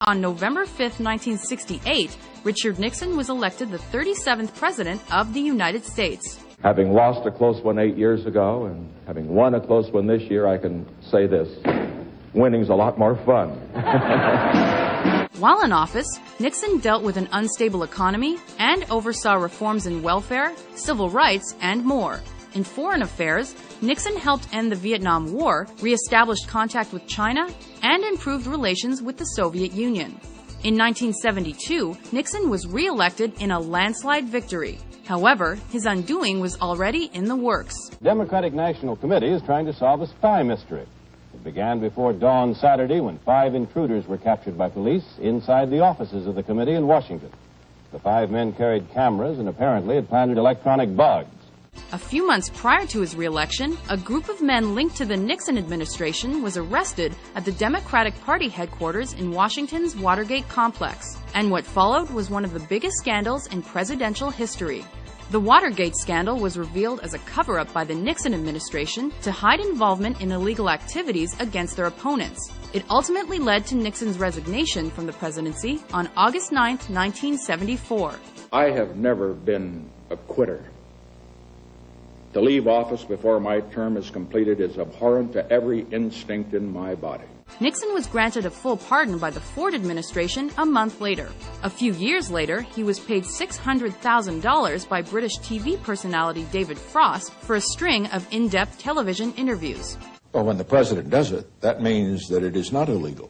On November 5, 1968, Richard Nixon was elected the 37th President of the United States. Having lost a close one 8 years ago and having won a close one this year, I can say this: winning's a lot more fun. While in office, Nixon dealt with an unstable economy and oversaw reforms in welfare, civil rights, and more. In foreign affairs, Nixon helped end the Vietnam War, re-established contact with China, and improved relations with the Soviet Union. In 1972, Nixon was re-elected in a landslide victory. However, his undoing was already in the works. The Democratic National Committee is trying to solve a spy mystery. It began before dawn Saturday when 5 intruders were captured by police inside the offices of the committee in Washington. The 5 men carried cameras and apparently had planted electronic bugs. A few months prior to his re-election, a group of men linked to the Nixon administration was arrested at the Democratic Party headquarters in Washington's Watergate complex. And what followed was one of the biggest scandals in presidential history. The Watergate scandal was revealed as a cover-up by the Nixon administration to hide involvement in illegal activities against their opponents. It ultimately led to Nixon's resignation from the presidency on August 9, 1974. I have never been a quitter. To leave office before my term is completed is abhorrent to every instinct in my body. Nixon was granted a full pardon by the Ford administration a month later. A few years later, he was paid $600,000 by British TV personality David Frost for a string of in-depth television interviews. Well, when the president does it, that means that it is not illegal.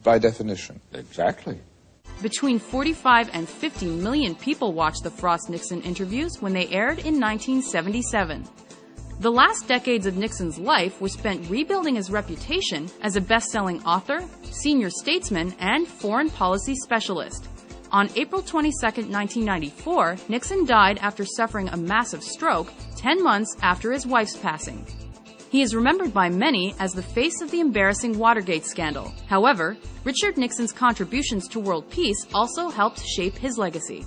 By definition. Exactly. Between 45 and 50 million people watched the Frost-Nixon interviews when they aired in 1977. The last decades of Nixon's life were spent rebuilding his reputation as a best-selling author, senior statesman, and foreign policy specialist. On April 22, 1994, Nixon died after suffering a massive stroke 10 months after his wife's passing. He is remembered by many as the face of the embarrassing Watergate scandal. However, Richard Nixon's contributions to world peace also helped shape his legacy.